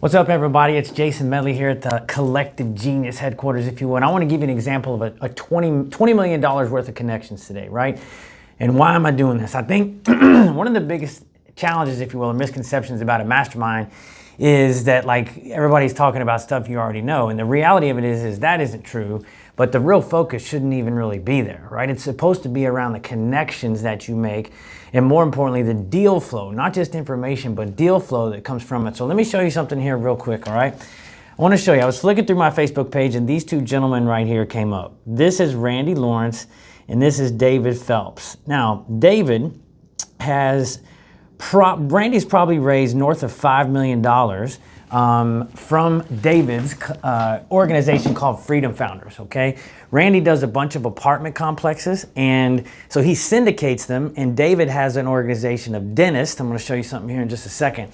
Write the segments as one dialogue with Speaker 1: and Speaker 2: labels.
Speaker 1: What's up, everybody? It's Jason Medley here at the Collective Genius headquarters, if you will. And I want to give you an example of a $20 million worth of connections today, right? And why am I doing this? I think one of the biggest challenges, if you will, or misconceptions about a mastermind is that, like, everybody's talking about stuff you already know. And the reality of it is that isn't true. But the real focus shouldn't even really be there, right? It's supposed to be around the connections that you make, and more importantly, the deal flow, not just information, but deal flow that comes from it. So let me show you something here real quick, all right? I want to show you, I was flicking through my Facebook page and these two gentlemen right here came up. This is Randy Lawrence and this is David Phelps. Now, David has, Randy's probably raised north of $5 million from David's organization called Freedom Founders, okay? Randy does a bunch of apartment complexes, and so he syndicates them, and David has an organization of dentists. I'm gonna show you something here in just a second.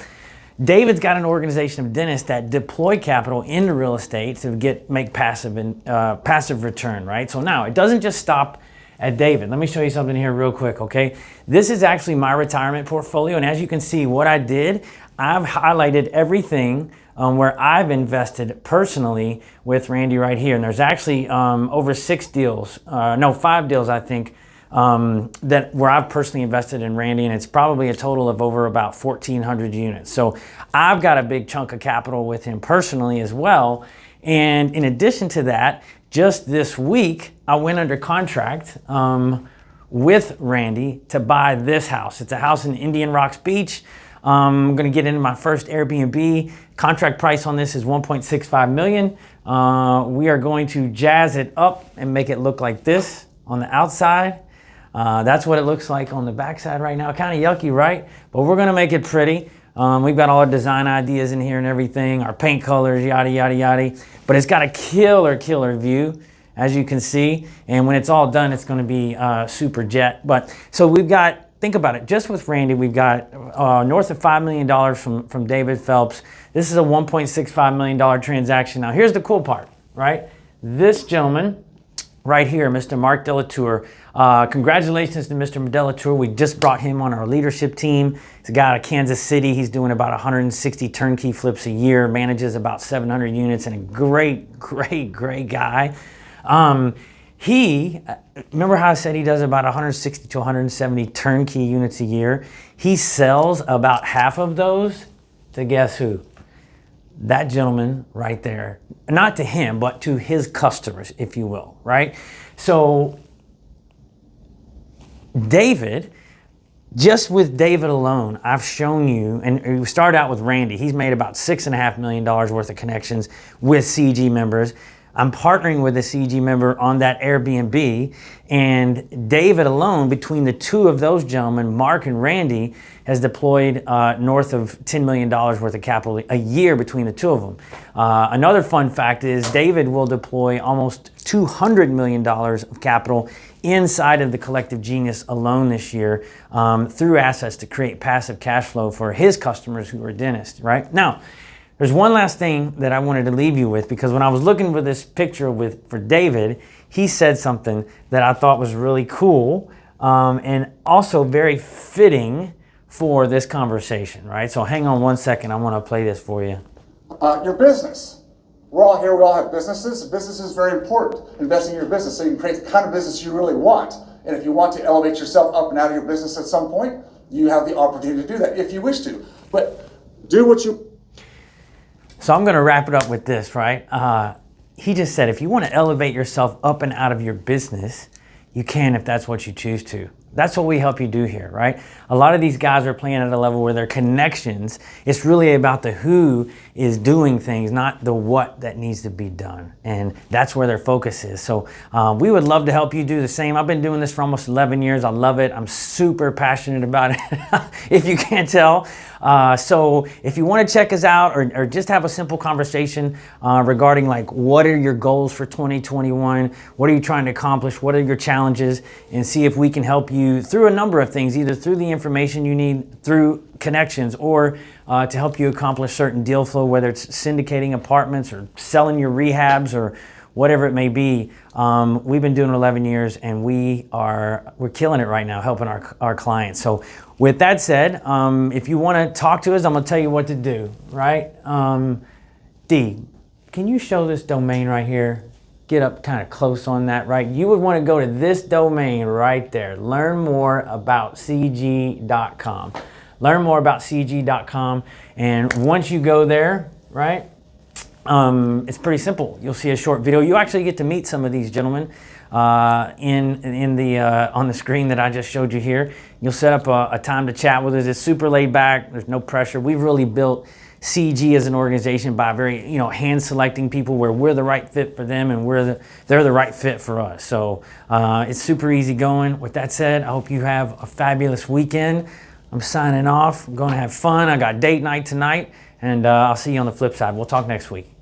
Speaker 1: David's got an organization of dentists that deploy capital into real estate to make passive return, right? So now, it doesn't just stop at David. Let me show you something here real quick, okay? This is actually my retirement portfolio, and as you can see, what I did, I've highlighted everything where I've invested personally with Randy right here. And there's actually over 5 deals, I think, where I've personally invested in Randy, and it's probably a total of over about 1,400 units. So I've got a big chunk of capital with him personally as well. And in addition to that, just this week, I went under contract with Randy to buy this house. It's a house in Indian Rocks Beach. I'm gonna get into my first Airbnb. Contract price on this is $1.65 million. We are going to jazz it up and make it look like this on the outside. That's what it looks like on the backside right now. Kind of yucky, right? But we're gonna make it pretty. We've got all our design ideas in here and everything, our paint colors, yada, yada, yada. But it's got a killer view, as you can see. And when it's all done, it's gonna be super jet. But so we've got, think about it, just with Randy, we've got north of $5 million from David Phelps. This is a $1.65 million transaction. Now, here's the cool part, right? This gentleman right here, Mr. Mark Delatour, congratulations to Mr. Delatour. We just brought him on our leadership team. He's a guy out of Kansas City. He's doing about 160 turnkey flips a year, manages about 700 units, and a great guy. Remember how I said he does about 160 to 170 turnkey units a year? He sells about half of those to guess who? That gentleman right there. Not to him, but to his customers, if you will, right? So David, just with David alone, I've shown you, and we start out with Randy. He's made about $6.5 million worth of connections with CG members. I'm partnering with a CG member on that Airbnb, and David alone, between the two of those gentlemen, Mark and Randy, has deployed north of $10 million worth of capital a year between the two of them. Another fun fact is David will deploy almost $200 million of capital inside of the Collective Genius alone this year through assets to create passive cash flow for his customers who are dentists, right? Now, there's one last thing that I wanted to leave you with, because when I was looking for this picture for David, he said something that I thought was really cool and also very fitting for this conversation, right? So hang on one second, I want to play this for you.
Speaker 2: Your business. We're all here, we all have businesses. Business is very important. Investing in your business so you can create the kind of business you really want. And if you want to elevate yourself up and out of your business at some point, you have the opportunity to do that if you wish to. But do what you...
Speaker 1: So I'm going to wrap it up with this, right? He just said, if you want to elevate yourself up and out of your business, you can if that's what you choose to. That's what we help you do here, right? A lot of these guys are playing at a level where their connections, it's really about the who is doing things, not the what that needs to be done. And that's where their focus is. So we would love to help you do the same. I've been doing this for almost 11 years. I love it. I'm super passionate about it, if you can't tell. So if you want to check us out or just have a simple conversation regarding, like, what are your goals for 2021? What are you trying to accomplish? What are your challenges? And see if we can help you through a number of things, either through the information you need, through connections, or to help you accomplish certain deal flow, whether it's syndicating apartments or selling your rehabs or whatever it may be. We've been doing it 11 years, and we're killing it right now, helping our clients. So with that said, if you want to talk to us, I'm going to tell you what to do, right? D, can you show this domain right here? Get up kind of close on that, right? You would want to go to this domain right there. Learn more about CG.com. Learn more about CG.com. And once you go there, right, it's pretty simple. You'll see a short video. You actually get to meet some of these gentlemen on the screen that I just showed you here. You'll set up a time to chat with us. It's super laid back. There's no pressure. We've really built CG as an organization by very, hand selecting people where we're the right fit for them and they're the right fit for us. So it's super easy going. With that said, I hope you have a fabulous weekend. I'm signing off. I'm going to have fun. I got date night tonight, and I'll see you on the flip side. We'll talk next week.